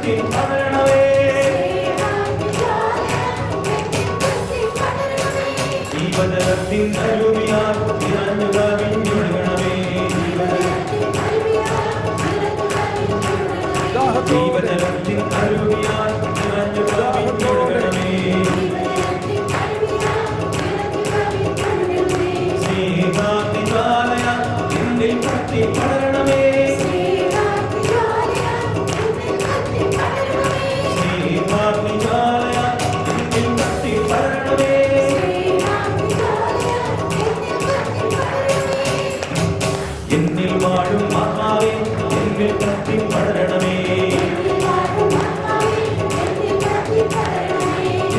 കത്തി പടരണമേ ജീവജലത്തിൻ അരുവിയാൽ നിറഞ്ഞു കവിഞ്ഞൊഴുകണമേ ജീവജലത്തിൻ അരുവിയാൽ നിറഞ്ഞു കവിഞ്ഞൊഴുകണമേ സ്നേഹാഗ്നിജ്വാലയ എന്നിൽ കത്തി പടരണമേ സ്നേഹാഗ്നിജ്വാലയ എന്നിൽ കത്തി പടരണമേ എന്നിൽ വാഴും ആത്മാവേ എന്നിൽ കത്തി പടരണമേ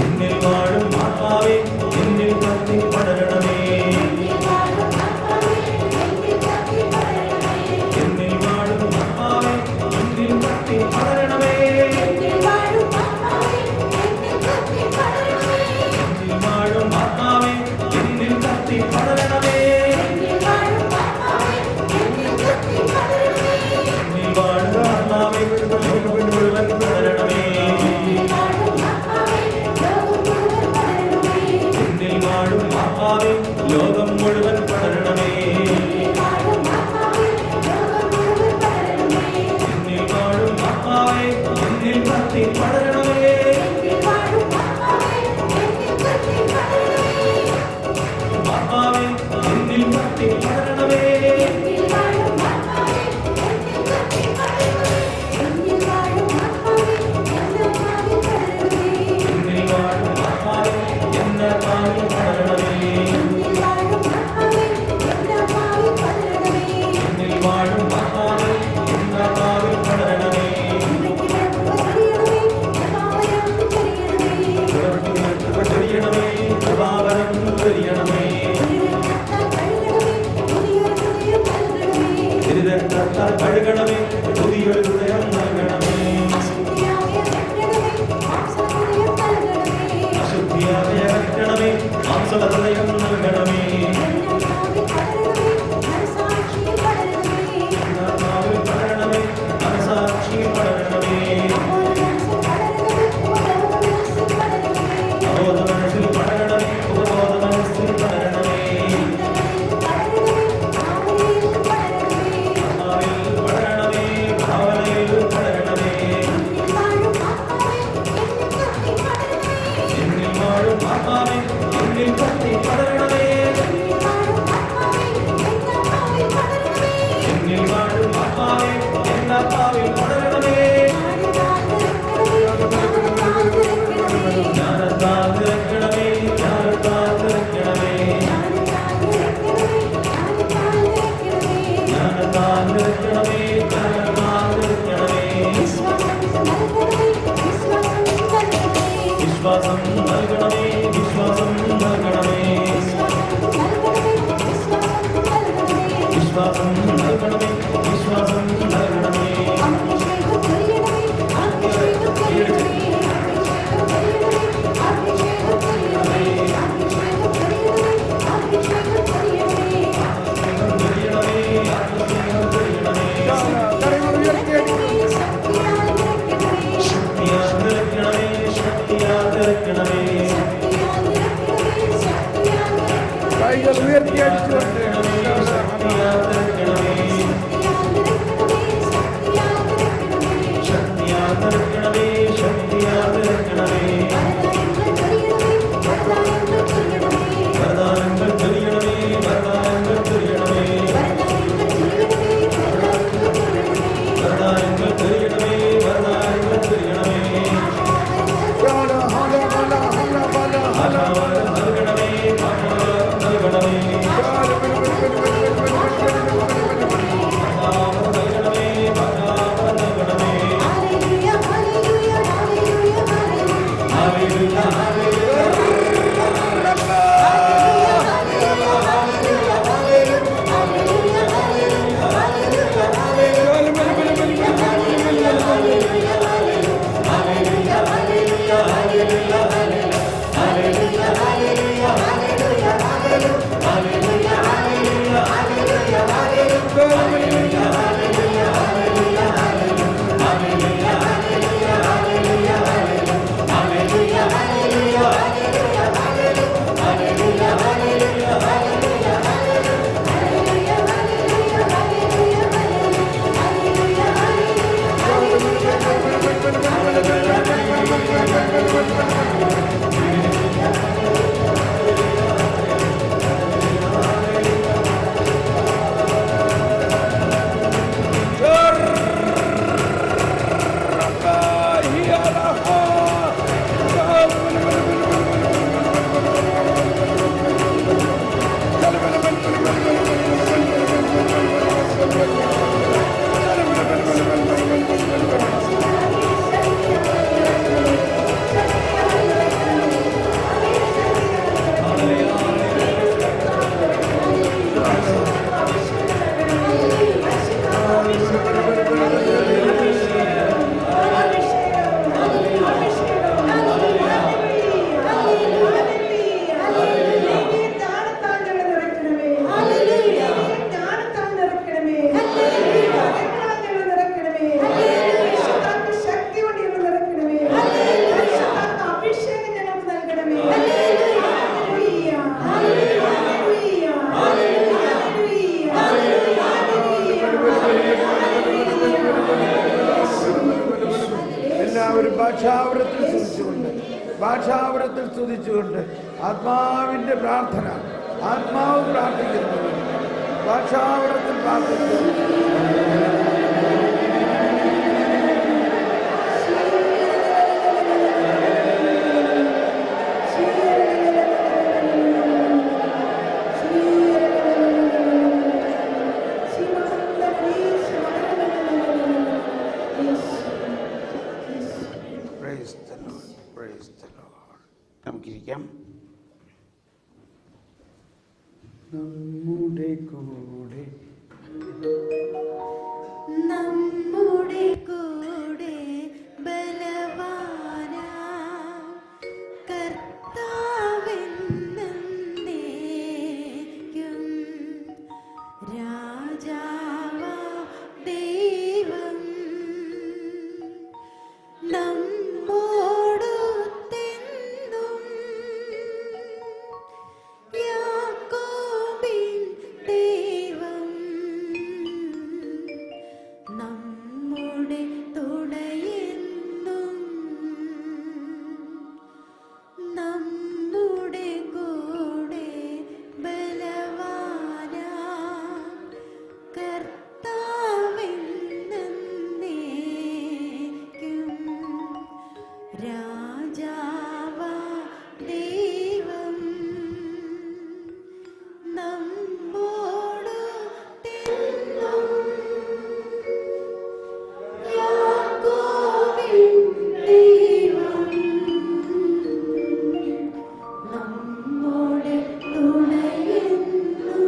എന്നിൽ വാഴും ആത്മാവേ എന്നിൽ കത്തി പടരണമേ എന്നിൽ വാഴും ആത്മാവേ എന്നിൽ കത്തി പടരണമേ എന്നിൽ വാഴും ആത്മാവേ എന്നിൽ കത്തി പടരണമേ എന്നിൽ വാഴും ആത്മാവേ എല്ലാവരും ഭാഷാവരത്തിൽ സ്തുതിച്ചുകൊണ്ട് ആത്മാവിൻ്റെ പ്രാർത്ഥന, ആത്മാവ് പ്രാർത്ഥിക്കുന്നു, ഭാഷാവരത്തിൽ പ്രാർത്ഥിക്കുന്നു. നമുക്കിരിക്കാം. നമ്മുടെ കൂടെ ബലവാനാ കർത്താവെന്നേക്കും രാജാവാ ദൈവം നമ്മോടൊത്തെന്നും യാക്കോബിൻ ദൈവം നമ്മുടെ തുണയെന്നും നമ്മുടെ കൂടെ ബലവാനാ കർത്താവെന്നേക്കും രാജാവാ ദൈവം നമ്മോടൊത്തെന്നും യാക്കോബിൻ ദൈവം നമ്മുടെ തുണയെന്നും.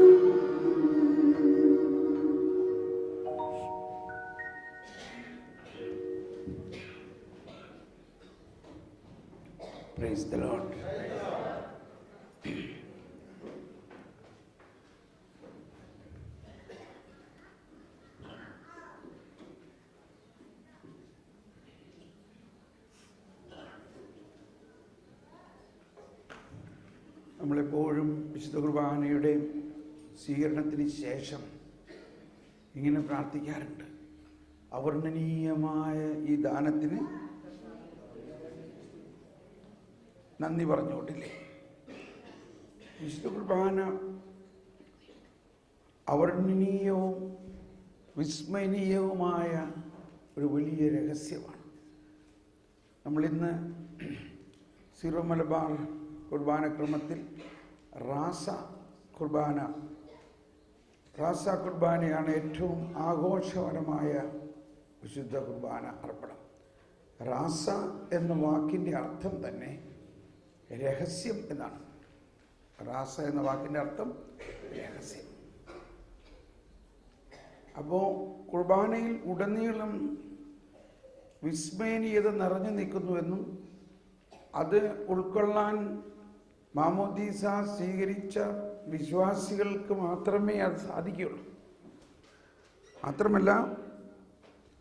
Praise the Lord. നമ്മളെപ്പോഴും വിശുദ്ധ കുർബാനയുടെ സ്വീകരണത്തിന് ശേഷം ഇങ്ങനെ പ്രാർത്ഥിക്കാറുണ്ട്. അവർണ്ണനീയമായ ഈ ദാനത്തിന് നന്ദി പറഞ്ഞോട്ടില്ലേ? വിശുദ്ധ കുർബാന അവർണ്ണനീയവും വിസ്മരണീയവുമായ ഒരു വലിയ രഹസ്യമാണ്. നമ്മളിന്ന് സീറോ മലബാർ കുർബാന ക്രമത്തിൽ റാസ കുർബാനയാണ് ഏറ്റവും ആഘോഷപരമായ വിശുദ്ധ കുർബാന അർപ്പണം. റാസ എന്ന വാക്കിൻ്റെ അർത്ഥം തന്നെ രഹസ്യം എന്നാണ്. റാസ എന്ന വാക്കിൻ്റെ അർത്ഥം രഹസ്യം. അപ്പോൾ കുർബാനയിൽ ഉടനീളം വിസ്മയനീയത നിറഞ്ഞു നിൽക്കുന്നുവെന്നും അത് ഉൾക്കൊള്ളാൻ മാമോദീസ സ്വീകരിച്ച വിശ്വാസികൾക്ക് മാത്രമേ അത് സാധിക്കുകയുള്ളൂ. മാത്രമല്ല,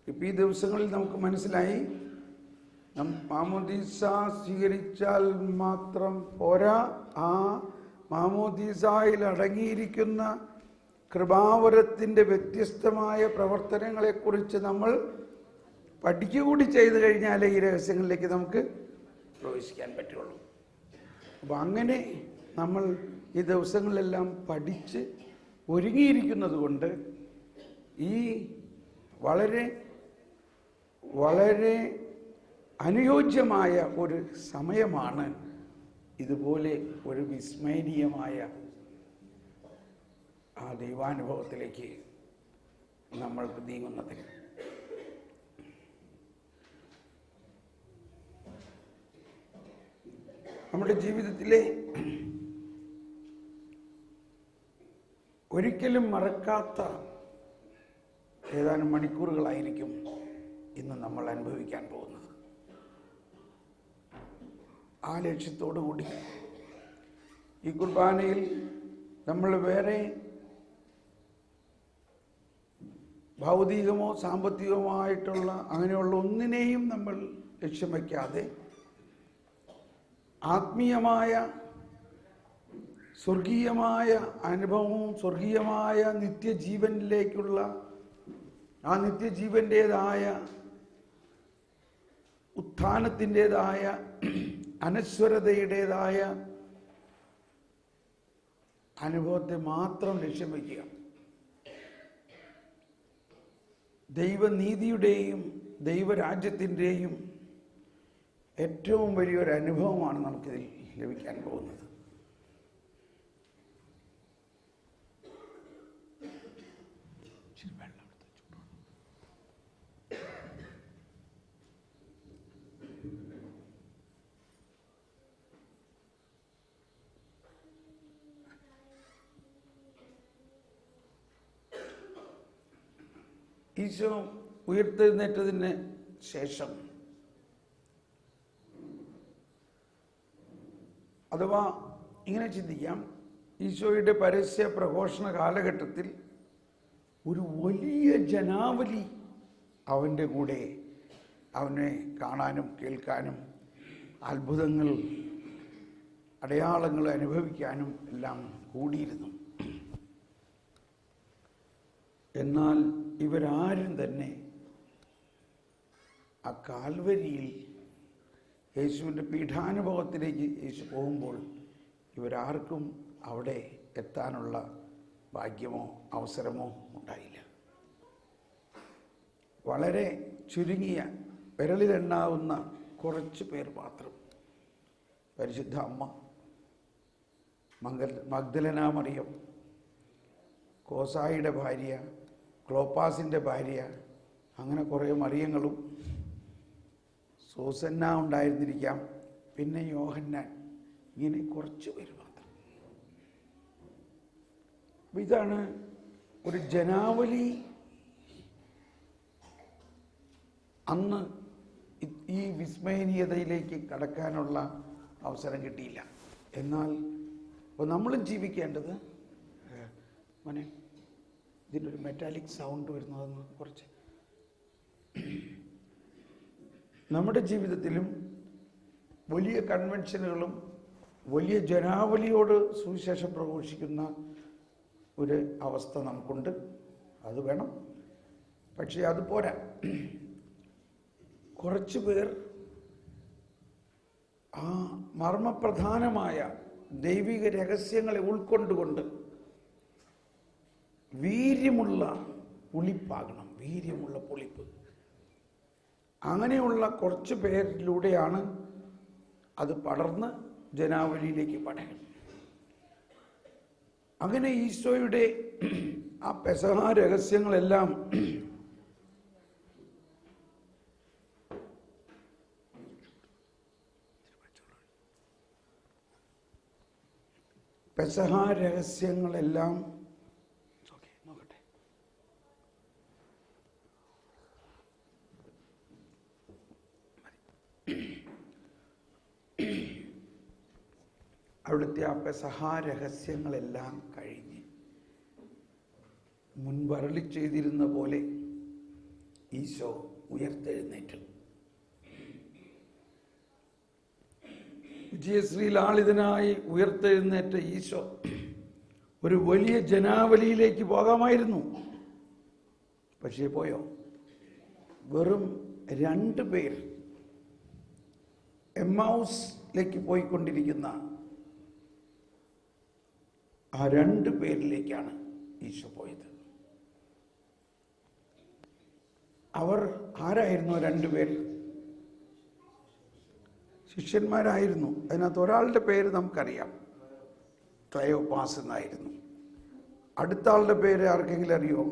ഇപ്പോൾ ഈ ദിവസങ്ങളിൽ നമുക്ക് മനസ്സിലായി, മാമോദീസ സ്വീകരിച്ചാൽ മാത്രം പോരാ, ആ മാമോദീസയിൽ അടങ്ങിയിരിക്കുന്ന കൃപാവരത്തിൻ്റെ വ്യത്യസ്തമായ പ്രവർത്തനങ്ങളെക്കുറിച്ച് നമ്മൾ പഠിക്കുകകൂടി ചെയ്തു കഴിഞ്ഞാലേ ഈ രഹസ്യങ്ങളിലേക്ക് നമുക്ക് പ്രവേശിക്കാൻ പറ്റുള്ളൂ. അപ്പോൾ അങ്ങനെ നമ്മൾ ഈ ദിവസങ്ങളിലെല്ലാം പഠിച്ച് ഒരുങ്ങിയിരിക്കുന്നത് കൊണ്ട് ഈ വളരെ വളരെ അനുയോജ്യമായ ഒരു സമയമാണ് ഇതുപോലെ ഒരു വിസ്മരണീയമായ ആ ദൈവാനുഭവത്തിലേക്ക് നമ്മൾക്ക് നീങ്ങുന്നത്. നമ്മുടെ ജീവിതത്തിലെ ഒരിക്കലും മറക്കാത്ത ഏതാനും മണിക്കൂറുകളായിരിക്കും ഇന്ന് നമ്മൾ അനുഭവിക്കാൻ പോകുന്നത്. ആ ലക്ഷ്യത്തോടു കൂടി ഈ കുർബാനയിൽ നമ്മൾ വേറെ ഭൗതികമോ സാമ്പത്തികമായിട്ടുള്ള അങ്ങനെയുള്ള ഒന്നിനെയും നമ്മൾ ലക്ഷ്യം വയ്ക്കാതെ ആത്മീയമായ സ്വർഗീയമായ അനുഭവവും സ്വർഗീയമായ നിത്യജീവനിലേക്കുള്ള ആ നിത്യജീവൻ്റേതായ ഉത്ഥാനത്തിൻ്റെതായ അനശ്വരതയുടേതായ അനുഭവത്തെ മാത്രം ലക്ഷ്യം വയ്ക്കുക. ദൈവനീതിയുടെയും ദൈവരാജ്യത്തിൻ്റെയും ഏറ്റവും വലിയൊരു അനുഭവമാണ് നമുക്കിതിൽ ലഭിക്കാൻ പോകുന്നത്. ഈശോ ഉയർത്തെഴുന്നേറ്റതിന് ശേഷം, അഥവാ ഇങ്ങനെ ചിന്തിക്കാം, ഈശോയുടെ പരസ്യ പ്രഘോഷണ കാലഘട്ടത്തിൽ ഒരു വലിയ ജനാവലി അവൻ്റെ കൂടെ അവനെ കാണാനും കേൾക്കാനും അത്ഭുതങ്ങൾ അടയാളങ്ങൾ അനുഭവിക്കാനും എല്ലാം കൂടിയിരുന്നു. എന്നാൽ ഇവരാരും തന്നെ ആ കാൽവരിയിൽ യേശുവിൻ്റെ പീഠാനുഭവത്തിലേക്ക് യേശു പോകുമ്പോൾ ഇവരാർക്കും അവിടെ എത്താനുള്ള ഭാഗ്യമോ അവസരമോ ഉണ്ടായില്ല. വളരെ ചുരുങ്ങിയ വിരലിലെണ്ണാവുന്ന കുറച്ച് പേർ മാത്രം, പരിശുദ്ധ അമ്മ, മഗ്ദലന മറിയം, കോസായിയുടെ ഭാര്യ, ക്ലോപ്പാസിൻ്റെ ഭാര്യ, അങ്ങനെ കുറേ മറിയങ്ങളും, സൂസന്ന ഉണ്ടായിരുന്നിരിക്കാം, പിന്നെ യോഹന്നാൻ, ഇങ്ങനെ കുറച്ച് പേര് മാത്രം. ഇതാണ് ഒരു ജനാവലി. അന്ന് ഈ വിസ്മയനീയതയിലേക്ക് കടക്കാനുള്ള അവസരം കിട്ടിയില്ല. എന്നാൽ ഇപ്പോൾ നമ്മളും ജീവിക്കേണ്ടത്, മോനെ ഇതിനൊരു മെറ്റാലിക് സൗണ്ട് വരുന്നതെന്ന് കുറച്ച്, നമ്മുടെ ജീവിതത്തിലും വലിയ കൺവെൻഷനുകളും വലിയ ജനാവലിയോട് സുവിശേഷം പ്രഘോഷിക്കുന്ന ഒരു അവസ്ഥ നമുക്കുണ്ട്. അത് വേണം. പക്ഷേ അത് പോരാ. കുറച്ച് പേർ ആ മർമ്മപ്രധാനമായ ദൈവിക രഹസ്യങ്ങളെ ഉൾക്കൊണ്ടുകൊണ്ട് വീര്യമുള്ള പുളിപ്പാകണം, വീര്യമുള്ള പുളിപ്പ്. അങ്ങനെയുള്ള കുറച്ച് പേരിലൂടെയാണ് അത് പടർന്ന് ജനാവലിയിലേക്ക് പടരും. അങ്ങനെ ഈശോയുടെ ആ പെസഹ രഹസ്യങ്ങളെല്ലാം നോക്കട്ടെ, അവിടുത്തെ ആ പെസഹ രഹസ്യങ്ങളെല്ലാം കഴിഞ്ഞ് മുൻപരളി ചെയ്തിരുന്ന പോലെ ഈശോ ഉയർത്തെഴുന്നേറ്റു. വിജയശ്രീ ലാളിതനായി ഉയർത്തെഴുന്നേറ്റ ഈശോ ഒരു വലിയ ജനാവലിയിലേക്ക് പോകാമായിരുന്നു. പക്ഷേ പോയോ? വെറും 2 പേർ, എമ്മൗസിലേക്ക് പോയിക്കൊണ്ടിരിക്കുന്ന ആ 2 പേരിലേക്കാണ് ഈശോ പോയത്. അവർ ആരായിരുന്നു? 2 പേർ ശിഷ്യന്മാരായിരുന്നു. അതിനകത്ത് ഒരാളുടെ പേര് നമുക്കറിയാം, ക്ലയോപ്പാസ് എന്നായിരുന്നു. അടുത്ത ആളുടെ പേര് ആർക്കെങ്കിലും അറിയോ?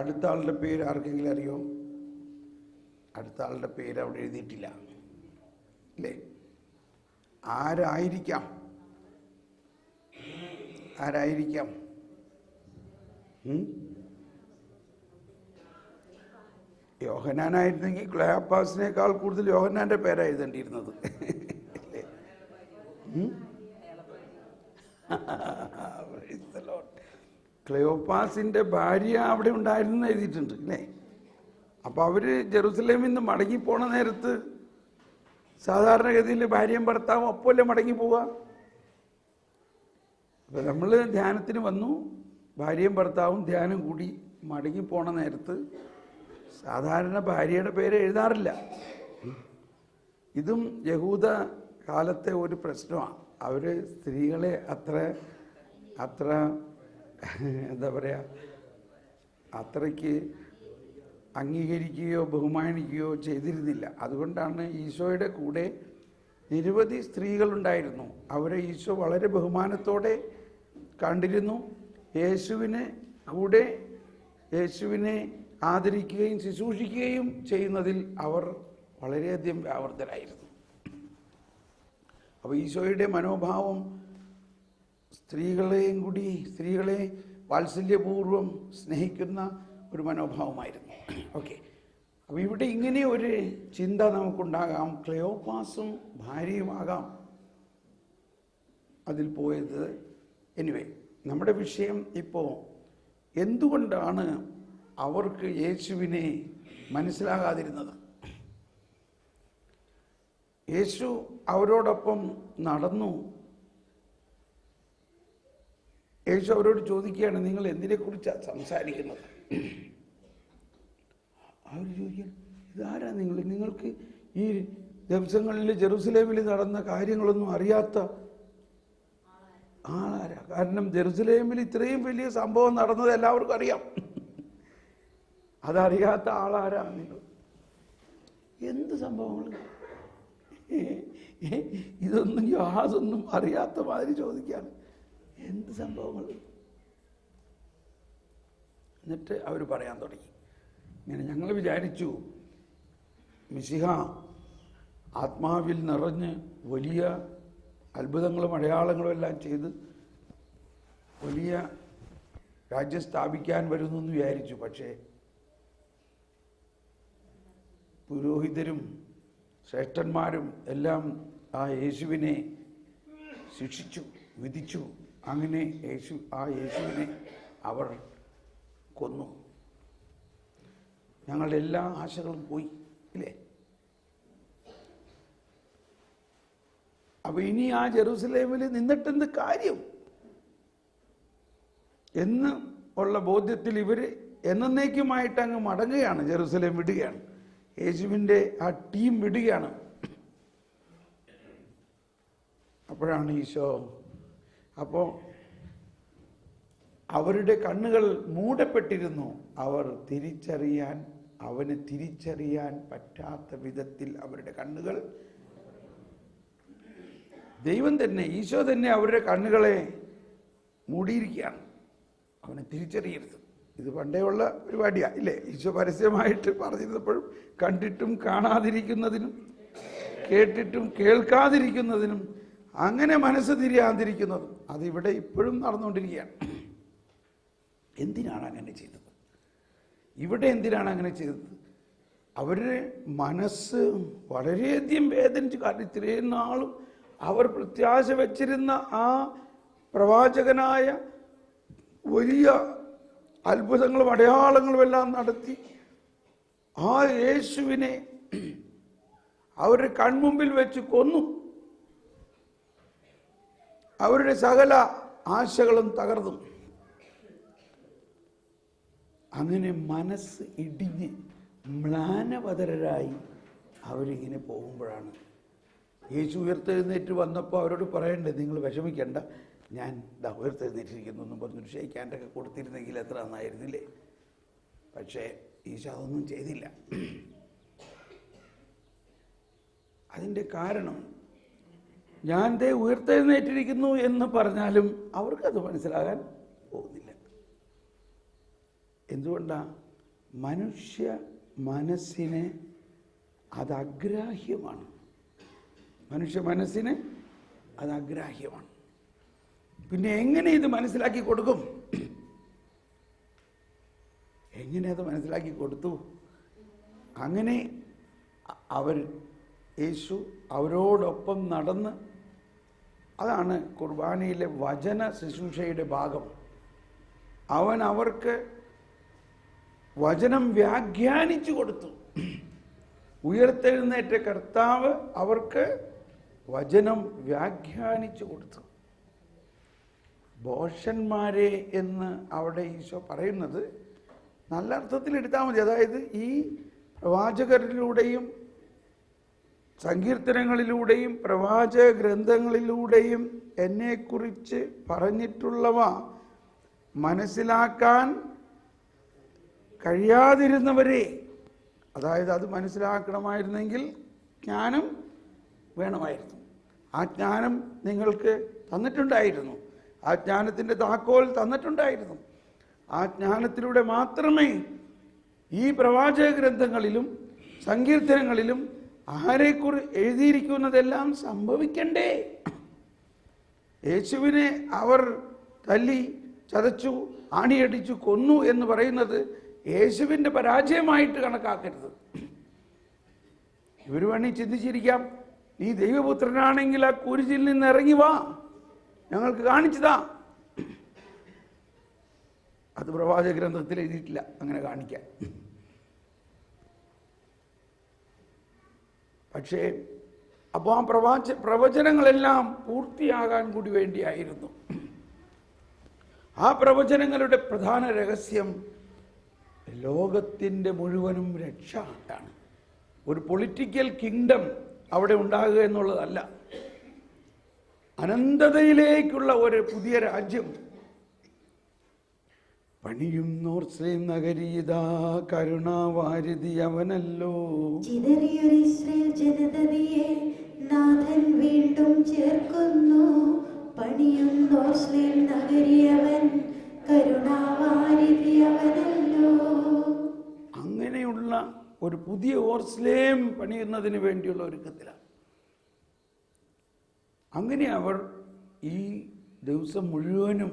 അടുത്ത ആളുടെ പേര് ആർക്കെങ്കിലും അറിയോ? അടുത്ത ആളുടെ പേര് അവിടെ എഴുതിയിട്ടില്ല അല്ലേ? ആരായിരിക്കാം? യോഹന്നാനായിരുന്നെങ്കിൽ ക്ലയോപ്പാസിനേക്കാൾ കൂടുതൽ യോഹന്നാന്റെ പേരാ എഴുതേണ്ടിയിരുന്നത് അല്ലേ? ക്ലയോപ്പാസിന്റെ ഭാര്യ അവിടെ ഉണ്ടായിരുന്നു എഴുതിയിട്ടുണ്ട് അല്ലേ? അപ്പൊ അവര് ജെറുസലേമിൽ നിന്ന് മടങ്ങിപ്പോണ നേരത്ത് സാധാരണഗതിയിൽ ഭാര്യയും ഭർത്താവും ഒപ്പമല്ലേ മടങ്ങി പോവുക. അപ്പൊ നമ്മൾ ധ്യാനത്തിന് വന്നു, ഭാര്യയും ഭർത്താവും ധ്യാനം കൂടി മടങ്ങിപ്പോണ നേരത്ത് സാധാരണ ഭാര്യയുടെ പേര് എഴുതാറില്ല. ഇതും യഹൂദ കാലത്തെ ഒരു പ്രശ്നമാണ്. അവർ സ്ത്രീകളെ അത്ര എന്താ പറയുക, അത്രയ്ക്ക് അംഗീകരിക്കുകയോ ബഹുമാനിക്കുകയോ ചെയ്തിരുന്നില്ല. അതുകൊണ്ടാണ് ഈശോയുടെ കൂടെ നിരവധി സ്ത്രീകളുണ്ടായിരുന്നു. അവരെ ഈശോ വളരെ ബഹുമാനത്തോടെ കണ്ടിരുന്നു. യേശുവിനെ ആദരിക്കുകയും ശുശ്രൂഷിക്കുകയും ചെയ്യുന്നതിൽ അവർ വളരെയധികം വ്യാപൃതരായിരുന്നു. അപ്പോൾ ഈശോയുടെ മനോഭാവം സ്ത്രീകളെ വാത്സല്യപൂർവ്വം സ്നേഹിക്കുന്ന ഒരു മനോഭാവമായിരുന്നു. ഓക്കെ, അപ്പോൾ ഇവിടെ ഇങ്ങനെ ഒരു ചിന്ത നമുക്കുണ്ടാകാം. ക്ലെയോപ്പാസും ഭാര്യയുമാകാം അതിൽ പോയത്. എനിവേ, നമ്മുടെ വിഷയം ഇപ്പോൾ എന്തുകൊണ്ടാണ് അവർക്ക് യേശുവിനെ മനസ്സിലാകാതിരുന്നത്? യേശു അവരോടൊപ്പം നടന്നു. യേശു അവരോട് ചോദിക്കുകയാണ്, നിങ്ങൾ എന്തിനെക്കുറിച്ചാണ് സംസാരിക്കുന്നത്? അവർ ചോദിക്കുകയാണ്, ഇതാരാ നിങ്ങൾക്ക് ഈ ദിവസങ്ങളിൽ ജെറുസലേമിൽ നടന്ന കാര്യങ്ങളൊന്നും അറിയാത്ത ആളാരാ? കാരണം ജെറുസലേമിൽ ഇത്രയും വലിയ സംഭവം നടന്നത് എല്ലാവർക്കും അറിയാം. അതറിയാത്ത ആളാരാ നിങ്ങൾ? എന്ത് സംഭവങ്ങൾ? ഇതൊന്നും യാതൊന്നും അറിയാത്ത മാതിരി ചോദിക്കുകയാണ്. എന്ത് സംഭവങ്ങൾ? എന്നിട്ട് അവർ പറയാൻ തുടങ്ങി, ഇങ്ങനെ ഞങ്ങൾ വിചാരിച്ചു മിശിഹ ആത്മാവിൽ നിറഞ്ഞ് വലിയ അത്ഭുതങ്ങളും അടയാളങ്ങളും എല്ലാം ചെയ്ത് വലിയ രാജ്യം സ്ഥാപിക്കാൻ വരുന്നു എന്ന് വിചാരിച്ചു. പക്ഷേ പുരോഹിതരും ശ്രേഷ്ഠന്മാരും എല്ലാം ആ യേശുവിനെ ശിക്ഷിച്ചു, വിധിച്ചു. അങ്ങനെ യേശുവിനെ അവർ കൊന്നു. ഞങ്ങളുടെ എല്ലാ ആശകളും പോയി, ഇല്ലേ? അപ്പോൾ ഇനി ആ ജെറുസലേമിൽ നിന്നിട്ടെന്ത് കാര്യം എന്ന് ഉള്ള ബോധ്യത്തിൽ ഇവർ എന്നേക്കുമായിട്ട് അങ്ങ് മടങ്ങുകയാണ്. ജെറുസലേം വിടുകയാണ്. യേശുവിൻ്റെ ആ ടീം വിടുകയാണ്. അപ്പോഴാണ് ഈശോ, അപ്പോൾ അവരുടെ കണ്ണുകൾ മൂടപ്പെട്ടിരുന്നു. അവന് തിരിച്ചറിയാൻ പറ്റാത്ത വിധത്തിൽ അവരുടെ കണ്ണുകൾ, ദൈവം തന്നെ, ഈശോ തന്നെ അവരുടെ കണ്ണുകളെ മൂടിയിരിക്കുകയാണ്. അവനെ തിരിച്ചറിയരുത്. ഇത് പണ്ടേ ഉള്ള പരിപാടിയാണ്, ഇല്ലേ? ഈശോ പരസ്യമായിട്ട് പറഞ്ഞിരുന്നപ്പോഴും കണ്ടിട്ടും കാണാതിരിക്കുന്നതിനും കേട്ടിട്ടും കേൾക്കാതിരിക്കുന്നതിനും അങ്ങനെ മനസ്സ് തിരിയാതിരിക്കുന്നതും അതിവിടെ ഇപ്പോഴും നടന്നുകൊണ്ടിരിക്കുകയാണ്. എന്തിനാണ് അങ്ങനെ ചെയ്തത്? ഇവിടെ എന്തിനാണ് അങ്ങനെ ചെയ്തത്? അവരുടെ മനസ്സ് വളരെയധികം വേദനിച്ചു. കാരണം ഇത്രയും നാളും അവർ പ്രത്യാശ വച്ചിരുന്ന ആ പ്രവാചകനായ വലിയ അത്ഭുതങ്ങളും അടയാളങ്ങളും എല്ലാം നടത്തി ആ യേശുവിനെ അവരുടെ കൺമുമ്പിൽ വെച്ച് കൊന്നു. അവരുടെ സകല ആശകളും തകർന്നു. അങ്ങനെ മനസ്സ് ഇടിഞ്ഞ് മ്ലാനവതരായി അവരിങ്ങനെ പോകുമ്പോഴാണ് യേശു ഉയർത്തെഴുന്നേറ്റ് വന്നപ്പോൾ അവരോട് പറയണ്ടേ, നിങ്ങൾ വിഷമിക്കേണ്ട, ഞാൻ ഉയർത്തെഴുന്നേറ്റിരിക്കുന്നു എന്നും പറഞ്ഞൊരു ഷെയ്ക്കാൻ്റൊക്കെ കൊടുത്തിരുന്നെങ്കിൽ എത്ര നന്നായിരുന്നില്ലേ? പക്ഷേ ഈശോ അതൊന്നും ചെയ്തില്ല. അതിൻ്റെ കാരണം, ഞാൻ ദേ ഉയർത്തെഴുന്നേറ്റിരിക്കുന്നു എന്ന് പറഞ്ഞാലും അവർക്കത് മനസ്സിലാകാൻ പോകുന്നില്ല. എന്തുകൊണ്ടാണ്? മനുഷ്യ മനസ്സിന് അത് അഗ്രാഹ്യമാണ്. മനുഷ്യ മനസ്സിന് അത് അഗ്രാഹ്യമാണ്. പിന്നെ എങ്ങനെ ഇത് മനസ്സിലാക്കി കൊടുക്കും? എങ്ങനെ അത് മനസ്സിലാക്കി കൊടുത്തു? അങ്ങനെ യേശു അവരോടൊപ്പം നടന്ന്, അതാണ് കുർബാനയിലെ വചന ശുശ്രൂഷയുടെ ഭാഗം. അവൻ അവർക്ക് വചനം വ്യാഖ്യാനിച്ചു കൊടുത്തു. ഉയർത്തെഴുന്നേറ്റ കർത്താവ് അവർക്ക് വചനം വ്യാഖ്യാനിച്ചു കൊടുത്തു. ഭോഷന്മാരെ എന്ന് അവിടെ ഈശോ പറയുന്നത് നല്ല അർത്ഥത്തിൽ എടുത്താൽ മതി. അതായത് ഈ പ്രവാചകരിലൂടെയും സങ്കീർത്തനങ്ങളിലൂടെയും പ്രവാചക ഗ്രന്ഥങ്ങളിലൂടെയും എന്നെക്കുറിച്ച് പറഞ്ഞിട്ടുള്ളവ മനസ്സിലാക്കാൻ കഴിയാതിരുന്നവരെ, അതായത് അത് മനസ്സിലാക്കണമായിരുന്നെങ്കിൽ ജ്ഞാനം വേണമായിരുന്നു. ആ ജ്ഞാനം നിങ്ങൾക്ക് തന്നിട്ടുണ്ടായിരുന്നു. ആ ജ്ഞാനത്തിൻ്റെ താക്കോൽ തന്നിട്ടുണ്ടായിരുന്നു. ആ ജ്ഞാനത്തിലൂടെ മാത്രമേ ഈ പ്രവാചക ഗ്രന്ഥങ്ങളിലും സങ്കീർത്തനങ്ങളിലും ആരെക്കുറിച്ച് എഴുതിയിരിക്കുന്നതെല്ലാം സംഭവിക്കണ്ടേ. യേശുവിനെ അവർ തല്ലി ചതച്ചു, ആണിയടിച്ചു, കൊന്നു എന്ന് പറയുന്നത് യേശുവിൻ്റെ പരാജയമായിട്ട് കണക്കാക്കരുത്. ഇവർ വേണമെങ്കിൽ ചിന്തിച്ചിരിക്കാം, നീ ദൈവപുത്രനാണെങ്കിൽ ആ കുരിശിൽ നിന്ന് ഇറങ്ങി വാ, ഞങ്ങൾക്ക് കാണിച്ചതാ. അത് പ്രവാചക ഗ്രന്ഥത്തിൽ എഴുതിയിട്ടില്ല അങ്ങനെ കാണിക്കാൻ. പക്ഷേ അപ്പോൾ ആ പ്രവചനങ്ങളെല്ലാം പൂർത്തിയാകാൻ കൂടി വേണ്ടിയായിരുന്നു. ആ പ്രവചനങ്ങളുടെ പ്രധാന രഹസ്യം ലോകത്തിൻ്റെ മുഴുവനും രക്ഷ ആണ്. ഒരു പൊളിറ്റിക്കൽ കിങ്ഡം അവിടെ ഉണ്ടാകുക എന്നുള്ളതല്ല, അനന്തതയിലേക്കുള്ള ഒരു പുതിയ രാജ്യം. പണിയുന്നോർസ്ലേം നഗരീതാ കരുണാവാരിധി അവനല്ലോ. ചിതറിയൊരു ഇസ്രായേൽ ജനതയെ നാഥൻ വീണ്ടും ചേർക്കുന്നു. പണിയുന്നോർസ്ലേം നഗരിയവൻ കരുണാവാരിധി അവനല്ലോ. അങ്ങനെയുള്ള ഒരു പുതിയ ഓർസ്ലേം പണിയുന്നതിന് വേണ്ടിയുള്ള ഒരുക്കത്തിലാണ്. അങ്ങനെ അവർ ഈ ദിവസം മുഴുവനും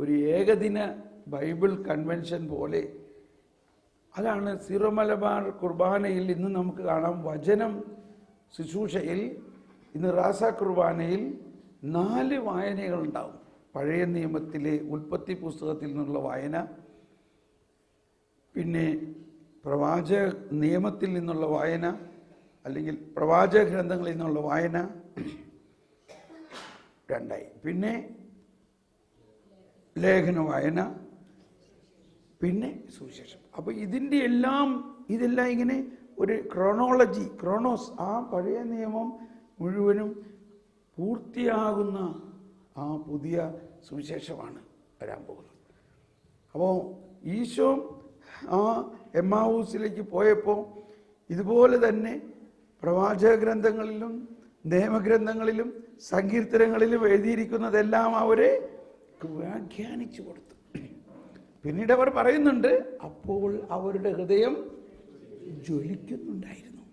ഒരു ഏകദിന ബൈബിൾ കൺവെൻഷൻ പോലെ, അതാണ് സീറോ മലബാർ കുർബാനയിൽ ഇന്ന് നമുക്ക് കാണാം. വചനം ശുശ്രൂഷയിൽ ഇന്ന് റാസ കുർബാനയിൽ 4 വായനകളുണ്ടാവും. പഴയ നിയമത്തിലെ ഉൽപ്പത്തി പുസ്തകത്തിൽ നിന്നുള്ള വായന, പിന്നെ പ്രവാചക നിയമത്തിൽ നിന്നുള്ള വായന, അല്ലെങ്കിൽ പ്രവാചക ഗ്രന്ഥങ്ങളിൽ നിന്നുള്ള വായന 2, പിന്നെ ലേഖന വായന, പിന്നെ സുവിശേഷം. അപ്പോൾ ഇതെല്ലാം ഇങ്ങനെ ഒരു ക്രോണോസ്, ആ പഴയ നിയമം മുഴുവനും പൂർത്തിയാകുന്ന ആ പുതിയ സുവിശേഷമാണ് വരാൻ പോകുന്നത്. അപ്പോൾ ഈശോ ആ എമ്മാവൂസിലേക്ക് പോയപ്പോൾ ഇതുപോലെ തന്നെ പ്രവാചക ഗ്രന്ഥങ്ങളിലും നിയമഗ്രന്ഥങ്ങളിലും സങ്കീർത്തനങ്ങളിലും എഴുതിയിരിക്കുന്നതെല്ലാം അവരെ വ്യാഖ്യാനിച്ചു കൊടുത്തു. പിന്നീട് അവർ പറയുന്നുണ്ട്, അപ്പോൾ അവരുടെ ഹൃദയം ജ്വലിക്കുന്നുണ്ടായിരുന്നു.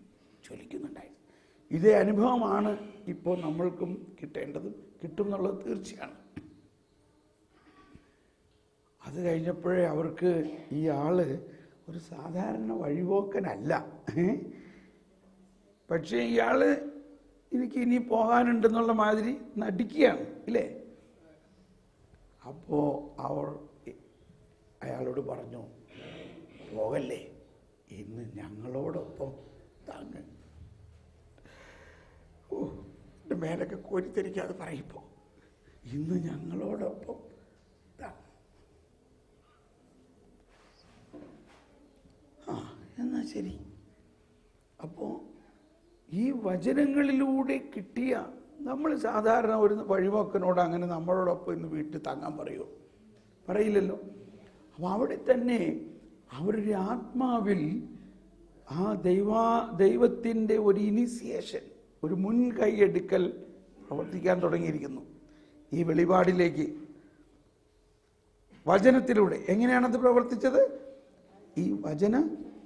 ഇതേ അനുഭവമാണ് ഇപ്പോൾ നമ്മൾക്കും കിട്ടേണ്ടതും കിട്ടും എന്നുള്ളത് തീർച്ചയാണ്. അത് കഴിഞ്ഞപ്പോഴേ അവർക്ക് ഈ ആള് ഒരു സാധാരണ വഴിപോക്കനല്ല. പക്ഷേ ഇയാള് എനിക്ക് ഇനി പോകാനുണ്ടെന്നുള്ള മാതിരി നടിക്കുകയാണ്, ഇല്ലേ? അപ്പോൾ അവർ അയാളോട് പറഞ്ഞു, പോകല്ലേ, ഇന്ന് ഞങ്ങളോടൊപ്പം താങ്ങ്. എൻ്റെ മേലൊക്കെ കോരിത്തിരിക്കാതെ പറയുമ്പോൾ ഇന്ന് ഞങ്ങളോടൊപ്പം എന്നാ ശരി. അപ്പോൾ ഈ വചനങ്ങളിലൂടെ കിട്ടിയ, നമ്മൾ സാധാരണ ഒരു വഴിപോക്കനോട് അങ്ങനെ നമ്മളോടൊപ്പം ഇന്ന് വീട്ടിൽ താങ്ങാൻ പറയുമോ? പറയില്ലല്ലോ. അപ്പോൾ അവിടെ തന്നെ അവരുടെ ആത്മാവിൽ ആ ദൈവത്തിൻ്റെ ഒരു ഇനിസിയേഷൻ, ഒരു മുൻകൈയെടുക്കൽ പ്രവർത്തിക്കാൻ തുടങ്ങിയിരിക്കുന്നു ഈ വെളിപാടിലേക്ക്. വചനത്തിലൂടെ എങ്ങനെയാണത് പ്രവർത്തിച്ചത്? ഈ വചന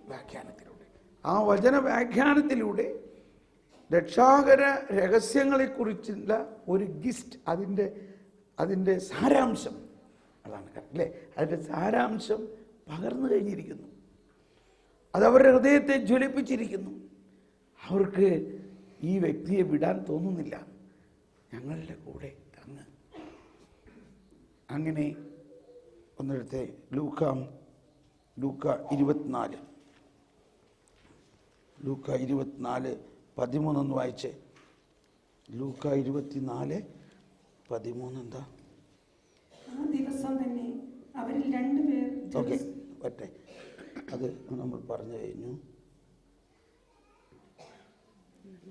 വ്യാഖ്യാനത്തിലൂടെ. ആ വചന വ്യാഖ്യാനത്തിലൂടെ രക്ഷാകര രഹസ്യങ്ങളെക്കുറിച്ചുള്ള ഒരു ഗിസ്റ്റ്, അതിൻ്റെ സാരാംശം, അതാണ് അല്ലേ, അതിൻ്റെ സാരാംശം പകർന്നു കഴിഞ്ഞിരിക്കുന്നു. അതവരുടെ ഹൃദയത്തെ ജ്വലിപ്പിച്ചിരിക്കുന്നു. അവർക്ക് ഈ വ്യക്തിയെ വിടാൻ തോന്നുന്നില്ല. ഞങ്ങളുടെ കൂടെ അങ്ങ്. അങ്ങനെ ഒന്നിടത്തെ ലൂക്ക 24:13 വായിച്ചേ. ലൂക്ക 24:13 എന്താ? ആ ദിവസം തന്നെ അവരിൽ 2 പേർ ഓക്കെ പറ്റേ അത് നമ്മൾ പറഞ്ഞു കഴിഞ്ഞു.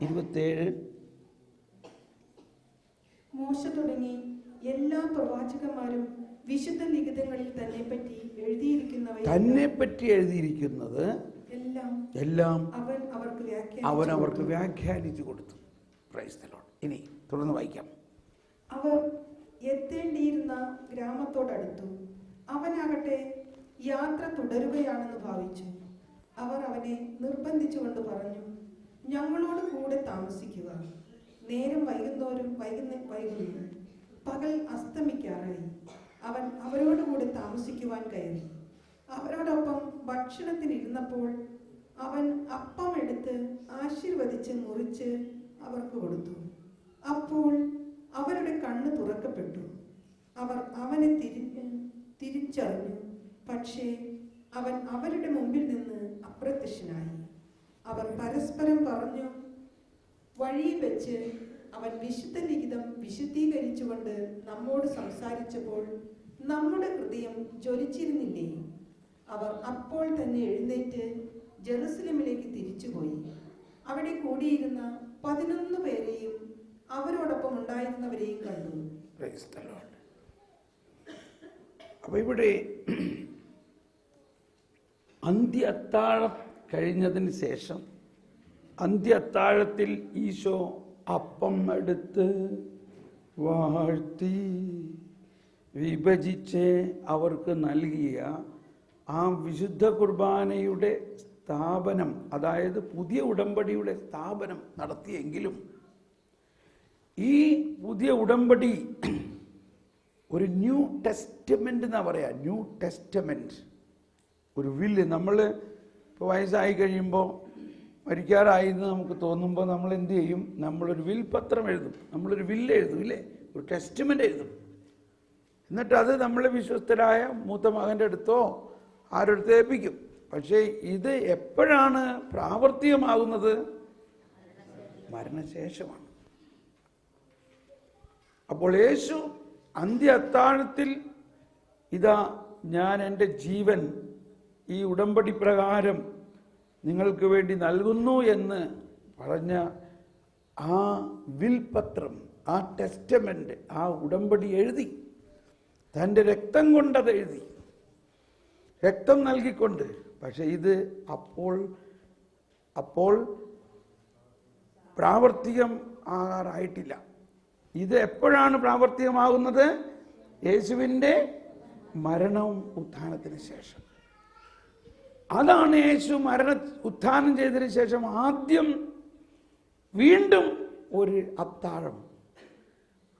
27 മോശ തുടങ്ങി എല്ലാ പ്രവാചകന്മാരും വിശുദ്ധ ലിഖിതങ്ങളിൽ തന്നെ പറ്റി എഴുതിയിരിക്കുന്നത് എല്ലാം അവൻ അവർക്ക് വ്യാഖ്യാനിച്ചു കൊടുത്തു. Price the Lord. ഇനി തുടർന്ന് വായിക്കാം. അവർ എത്തേണ്ടിയിരുന്ന ഗ്രാമത്തോടടുത്തു. അവനാകട്ടെ യാത്ര തുടരുകയാണെന്ന് ഭാവിച്ചു. അവർ അവനെ നിർബന്ധിച്ചുകൊണ്ട് പറഞ്ഞു, ഞങ്ങളോട് കൂടെ താമസിക്കുക. നേരം വൈകുന്നോരും വൈകുന്നു. പകൽ അസ്തമിക്കാറായി. അവൻ അവരോടുകൂടെ താമസിക്കുവാൻ കയറി. അവരോടൊപ്പം ഭക്ഷണത്തിനിരുന്നപ്പോൾ അവൻ അപ്പം എടുത്ത് ആശീർവദിച്ച് മുറിച്ച് അവർക്ക് കൊടുത്തു. അപ്പോൾ അവരുടെ കണ്ണ് തുറക്കപ്പെട്ടു. അവർ അവനെ തിരിച്ചറിഞ്ഞു. പക്ഷേ അവൻ അവരുടെ മുമ്പിൽ നിന്ന് അപ്രത്യക്ഷനായി. അവർ പരസ്പരം പറഞ്ഞു, വഴിയിൽ വെച്ച് അവൻ വിശുദ്ധ ലിഖിതം വിശുദ്ധീകരിച്ചുകൊണ്ട് നമ്മോട് സംസാരിച്ചപ്പോൾ നമ്മുടെ ഹൃദയം ജ്വലിച്ചിരുന്നില്ലേ? അവർ അപ്പോൾ തന്നെ എഴുന്നേറ്റ് ജെറുസലേമിലേക്ക് തിരിച്ചുപോയി. അവിടെ കൂടിയിരുന്ന 11 പേരെയും അവരോടൊപ്പം ഉണ്ടായിരുന്നവരെയും കണ്ടു. അപ്പൊ ഇവിടെ അന്ത്യ അത്താഴം കഴിഞ്ഞതിന് ശേഷം അന്ത്യ അത്താഴത്തിൽ ഈശോ അപ്പം എടുത്ത് വാഴ്ത്തി വിഭജിച്ച് അവർക്ക് നൽകിയ ആ വിശുദ്ധ കുർബാനയുടെ സ്ഥാപനം, അതായത് പുതിയ ഉടമ്പടിയുടെ സ്ഥാപനം നടത്തിയെങ്കിലും ഈ പുതിയ ഉടമ്പടി ഒരു ന്യൂ ടെസ്റ്റമെൻ്റ് എന്നാ പറയാ. ന്യൂ ടെസ്റ്റമെൻറ്റ്, ഒരു വില്ല്. നമ്മൾ ഇപ്പോൾ വയസ്സായി കഴിയുമ്പോൾ മരിക്കാറായി എന്ന് നമുക്ക് തോന്നുമ്പോൾ നമ്മൾ എന്ത് ചെയ്യും? നമ്മളൊരു വിൽ പത്രം എഴുതും, നമ്മളൊരു വില്ല് എഴുതും, ഇല്ലേ? ഒരു ടെസ്റ്റമെൻ്റ് എഴുതും. എന്നിട്ട് അത് നമ്മൾ വിശ്വസ്തരായ മൂത്ത മകൻ്റെ അടുത്തോ ആരടുത്ത് ഏൽപ്പിക്കും. പക്ഷേ ഇത് എപ്പോഴാണ് പ്രാവർത്തികമാകുന്നത്? മരണശേഷമാണ്. അപ്പോൾ യേശു അന്ത്യ അത്താഴത്തിൽ ഇതാ ഞാൻ എൻ്റെ ജീവൻ ഈ ഉടമ്പടി പ്രകാരം നിങ്ങൾക്ക് വേണ്ടി നൽകുന്നു എന്ന് പറഞ്ഞ ആ വിൽപത്രം, ആ ടെസ്റ്റമെൻ്റ്, ആ ഉടമ്പടി എഴുതി. തൻ്റെ രക്തം കൊണ്ടത് എഴുതി, രക്തം നൽകിക്കൊണ്ട്. പക്ഷെ ഇത് അപ്പോൾ പ്രാവർത്തികം ആകാറായിട്ടില്ല. ഇത് എപ്പോഴാണ് പ്രാവർത്തികമാകുന്നത്? യേശുവിൻ്റെ മരണവും ഉത്ഥാനത്തിന് ശേഷം. അതാണ് യേശു ഉത്ഥാനം ചെയ്തതിന് ശേഷം ആദ്യം വീണ്ടും ഒരു അത്താഴം.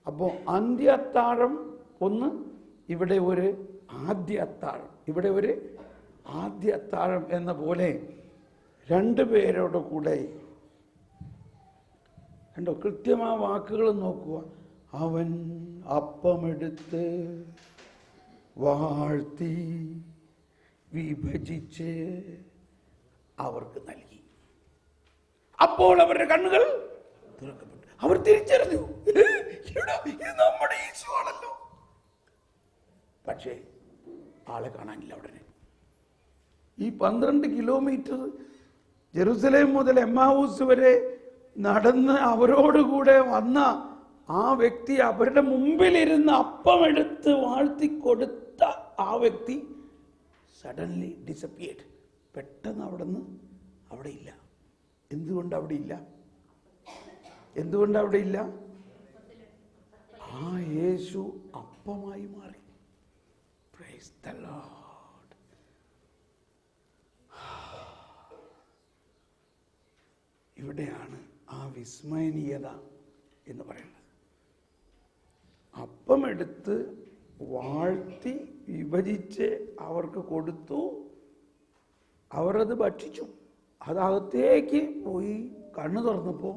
അപ്പോൾ അന്ത്യ അത്താഴം ഒന്ന്, ഇവിടെ ഒരു ആദ്യ അത്താഴം. ഇവിടെ ഒരു ആദ്യ അത്താഴം എന്ന പോലെ 2 പേരോട് കൂടെ കണ്ടോ? കൃത്യമായ വാക്കുകൾ നോക്കുക. അവൻ അപ്പമെടുത്ത് വാഴ്ത്തി വിഭജിച്ച് അവർക്ക് നൽകി. അപ്പോൾ അവരുടെ കണ്ണുകൾ തുറക്കപ്പെട്ടു. അവർ തിരിച്ചറിഞ്ഞു, ഇത് നമ്മുടെ യേശു ആണല്ലോ. പക്ഷേ ആളെ കാണാനില്ല. ഉടനെ ഈ 12 കിലോമീറ്റർ ജെറുസലേം മുതൽ എമ്മാവൂസ് വരെ നടന്ന് അവരോടുകൂടെ വന്ന ആ വ്യക്തി, അവരുടെ മുമ്പിലിരുന്ന് അപ്പമെടുത്ത് വാഴ്ത്തിക്കൊടുത്ത ആ വ്യക്തി സഡൻലി ഡിസപ്പിയേർഡ്. പെട്ടെന്ന് അവിടെ ഇല്ല. എന്തുകൊണ്ട് അവിടെ ഇല്ല? ആ യേശു അപ്പമായി മാറി. Price the Lord. ഇവിടെയാണ് ആ വിസ്മയനീയത എന്ന് പറയുന്നത്. അപ്പമെടുത്ത് വാഴ്ത്തി വിഭജിച്ച് അവർക്ക് കൊടുത്തു. അവരത് ഭക്ഷിച്ചു. അതകത്തേക്ക് പോയി കണ്ണു തുറന്നപ്പോൾ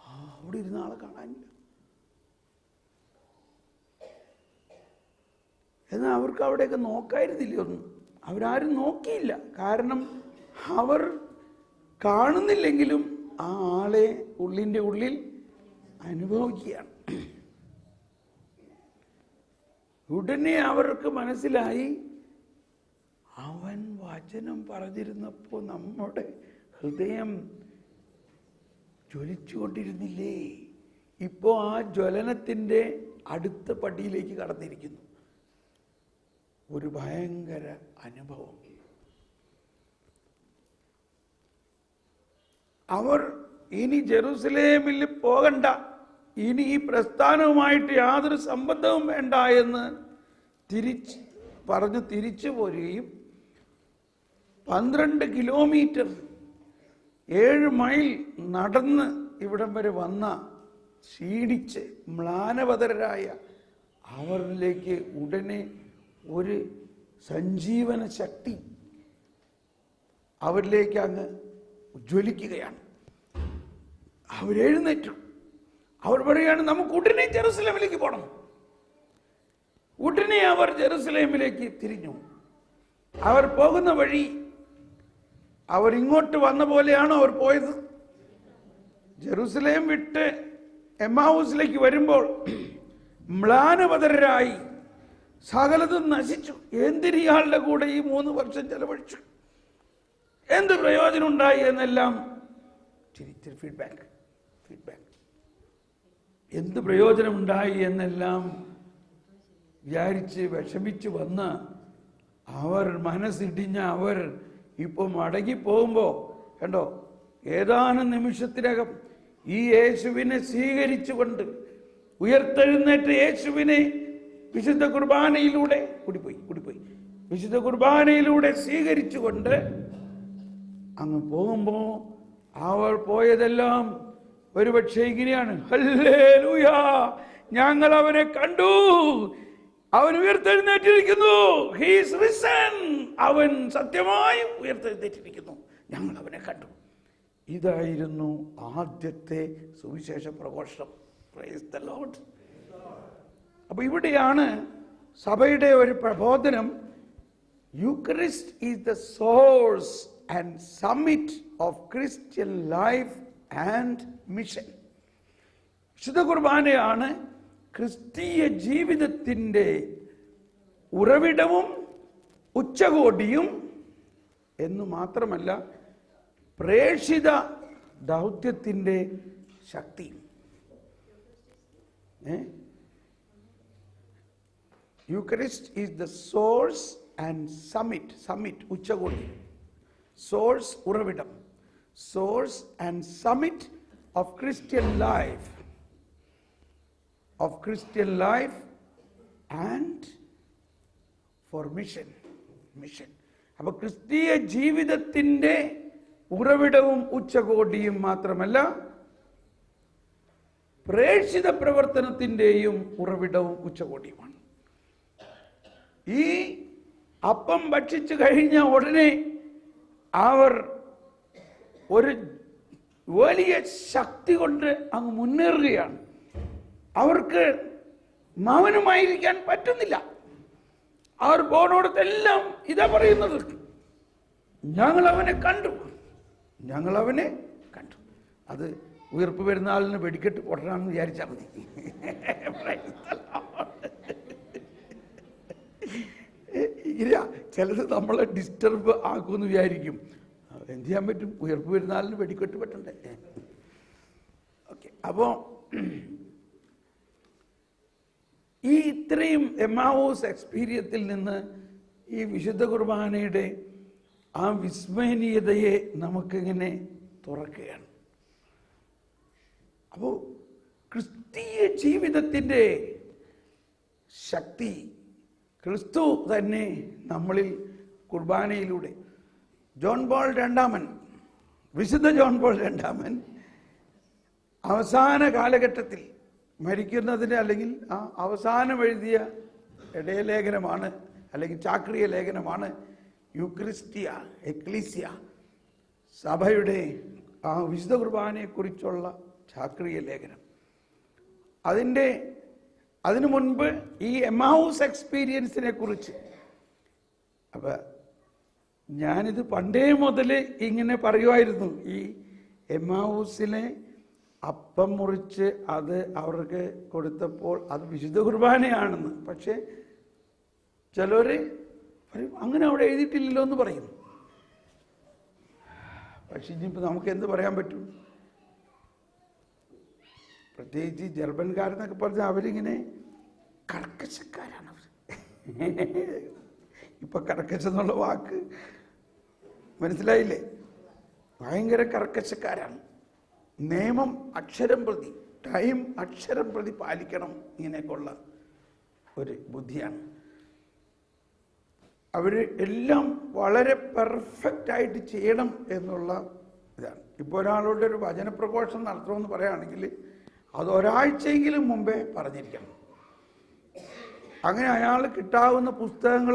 അവിടെ ഇരുന്ന ആളെ കാണാനില്ല. എന്നാൽ അവർക്ക് അവിടെയൊക്കെ നോക്കായിരുന്നില്ല. ഒന്നും അവരാരും നോക്കിയില്ല. കാരണം അവർ കാണുന്നില്ലെങ്കിലും ആ ആളെ ഉള്ളിൻ്റെ ഉള്ളിൽ അനുഭവിക്കുകയാണ്. ഉടനെ അവർക്ക് മനസ്സിലായി അവൻ വചനം പറഞ്ഞിരുന്നപ്പോൾ നമ്മുടെ ഹൃദയം ജ്വലിച്ചുകൊണ്ടിരുന്നില്ലേ? ഇപ്പോൾ ആ ജ്വലനത്തിൻ്റെ അടുത്ത പടിയിലേക്ക് കടന്നിരിക്കുന്നു. ഒരു ഭയങ്കര അനുഭവം. അവർ ഇനി ജെറുസലേമിൽ പോകണ്ട, ഇനി ഈ പ്രസ്ഥാനവുമായിട്ട് യാതൊരു സംബന്ധവും വേണ്ട എന്ന് പറഞ്ഞ് തിരിച്ചു പോരുകയും 12 കിലോമീറ്റർ 7 മൈൽ നടന്ന് ഇവിടം വരെ വന്ന ക്ഷീണിച്ച് മ്ലാനവതരായ അവരിലേക്ക് ഉടനെ ഒരു സഞ്ജീവന ശക്തി അവരിലേക്ക് അങ്ങ് ഉജ്ജ്വലിക്കുകയാണ്. അവരെഴുന്നേറ്റു. അവർ പറയുകയാണ്, നമുക്ക് ഉടനെ ജെറുസലേമിലേക്ക് പോകണം. ഉടനെ അവർ ജെറുസലേമിലേക്ക് തിരിഞ്ഞു. അവർ പോകുന്ന വഴി അവർ ഇങ്ങോട്ട് വന്ന പോലെയാണോ അവർ പോയത്? ജെറുസലേം വിട്ട് എമ്മാവൂസിലേക്ക് വരുമ്പോൾ മ്ലാനവതരായി സകലതും നശിച്ചു. എന്തിനിയാളുടെ കൂടെ ഈ 3 വർഷം ചെലവഴിച്ചു, എന്ത് പ്രയോജനം ഉണ്ടായി എന്നെല്ലാം ഫീഡ്ബാക്ക് എന്ത് പ്രയോജനമുണ്ടായി എന്നെല്ലാം വിചാരിച്ച് വിഷമിച്ച് വന്ന് അവർ മനസ്സിടിഞ്ഞ അവർ ഇപ്പോൾ മടങ്ങിപ്പോകുമ്പോൾ കണ്ടോ, ഏതാനും നിമിഷത്തിനകം ഈ യേശുവിനെ സ്വീകരിച്ചുകൊണ്ട് ഉയർത്തെഴുന്നേറ്റ യേശുവിനെ വിശുദ്ധ കുർബാനയിലൂടെ കൂടിപ്പോയി വിശുദ്ധ കുർബാനയിലൂടെ സ്വീകരിച്ചുകൊണ്ട് അങ്ങ് പോകുമ്പോൾ അവർ പോയതെല്ലാം ഒരുപക്ഷെ ഇങ്ങനെയാണ്: ഹല്ലേലൂയ, ഞങ്ങൾ അവനെ കണ്ടു, അവൻ ഉയർത്തെഴുന്നേറ്റിരിക്കുന്നു, ഹി ഈസ് റിസൺ, അവൻ സത്യമായും ഉയർത്തെഴുന്നേറ്റിരിക്കുന്നു, ഞങ്ങൾ അവനെ കണ്ടു. ഇതായിരുന്നു ആദ്യത്തെ സുവിശേഷ പ്രഘോഷണം. Praise the Lord. അപ്പോൾ ഇവിടെയാണ് സഭയുടെ ഒരു പ്രബോധനം. Eucharist is the source and summit of Christian life and mission. വിശുദ്ധ കുർബാനയാണ് ക്രിസ്തീയ ജീവിതത്തിൻ്റെ ഉറവിടവും ഉച്ചകോടിയും എന്ന് മാത്രമല്ല പ്രേക്ഷിത ദൗത്യത്തിൻ്റെ ശക്തിയും. Eucharist is the source and summit ഉച്ചകോടി, സോഴ്സ് ഉറവിടം, source and summit of Christian life and for mission. അപ്പോൾ ക്രിസ്തീയ ജീവിതത്തിൻ്റെ ഉറവിടവും ഉച്ചകോടിയും മാത്രമല്ല പ്രേക്ഷിത പ്രവർത്തനത്തിൻ്റെയും ഉറവിടവും ഉച്ചകോടിയുമാണ്. ഈ അപ്പം ഭക്ഷിച്ചു കഴിഞ്ഞ ഉടനെ അവർ ഒരു വലിയ ശക്തി കൊണ്ട് അങ്ങ് മുന്നേറുകയാണ്. അവർക്ക് മൗനമായിരിക്കാൻ പറ്റുന്നില്ല. അവർ പോണോടത്തെല്ലാം ഇതാ പറയുന്നത്: ഞങ്ങൾ അവനെ കണ്ടു. അത് ഉയർപ്പ് പെരുന്നാളിന് വെടിക്കെട്ട് പൊട്ടണമെന്ന് വിചാരിച്ചാൽ മതി. ഇല്ല, ചിലത് നമ്മളെ ഡിസ്റ്റർബ് ആക്കുമെന്ന് വിചാരിക്കും. എന്ത് ചെയ്യാൻ പറ്റും? ഉയർപ്പ് പെരുന്നാളിന് വെടിക്കെട്ട് പറ്റണ്ടേ? ഓക്കെ. അപ്പോൾ ഈ ഇത്രയും എമ്മാവൂസ് എക്സ്പീരിയൻസിൽ നിന്ന് ഈ വിശുദ്ധ കുർബാനയുടെ ആ വിസ്മരണീയതയെ നമുക്കിങ്ങനെ തുറക്കുകയാണ്. അപ്പോൾ ക്രിസ്തീയ ജീവിതത്തിൻ്റെ ശക്തി ക്രിസ്തു തന്നെ നമ്മളിൽ കുർബാനയിലൂടെ വിശുദ്ധ ജോൺ പോൾ രണ്ടാമൻ അവസാന കാലഘട്ടത്തിൽ മരിക്കുന്നതിന് അല്ലെങ്കിൽ ആ അവസാനം എഴുതിയ ഇടയലേഖനമാണ് അല്ലെങ്കിൽ ചാക്രിയ ലേഖനമാണ് യൂക്രിസ്റ്റിയ എക്ലീസിയ, സഭയുടെ ആ വിശുദ്ധ കുർബാനയെക്കുറിച്ചുള്ള ചാക്രിയ ലേഖനം. അതിനു മുൻപ് ഈ എമ്മാവൂസ് എക്സ്പീരിയൻസിനെ കുറിച്ച്, അപ്പം ഞാനിത് പണ്ടേ മുതൽ ഇങ്ങനെ പറയുമായിരുന്നു. ഈ എമ്മാവൂസിലെ അപ്പം മുറിച്ച് അത് അവർക്ക് കൊടുത്തപ്പോൾ അത് വിശുദ്ധ കുർബാനയാണെന്ന്. പക്ഷേ ചിലർ അങ്ങനെ അവിടെ എഴുതിയിട്ടില്ലല്ലോ എന്ന് പറയും. പക്ഷെ ഇനിയിപ്പോൾ നമുക്ക് എന്ത് പറയാൻ പറ്റും? പ്രത്യേകിച്ച് ജർമ്മൻകാരെന്നൊക്കെ പറഞ്ഞാൽ അവരിങ്ങനെ കർക്കശക്കാരാണ് അവർ. ഇപ്പം കർക്കശെന്നുള്ള വാക്ക് മനസ്സിലായില്ലേ? ഭയങ്കര കർക്കശക്കാരാണ്. നിയമം അക്ഷരം പ്രതി, ടൈം അക്ഷരം പ്രതി പാലിക്കണം, ഇങ്ങനെയൊക്കെയുള്ള ഒരു ബുദ്ധിയാണ്. അവർ എല്ലാം വളരെ പെർഫെക്റ്റായിട്ട് ചെയ്യണം എന്നുള്ള ഇതാണ്. ഇപ്പോൾ ഒരാളോട് ഒരു വചനപ്രഘോഷണം നടത്തണമെന്ന് പറയുകയാണെങ്കിൽ അത് ഒരാഴ്ചയെങ്കിലും മുമ്പേ പറഞ്ഞിരിക്കണം. അങ്ങനെ അയാൾ കിട്ടാവുന്ന പുസ്തകങ്ങൾ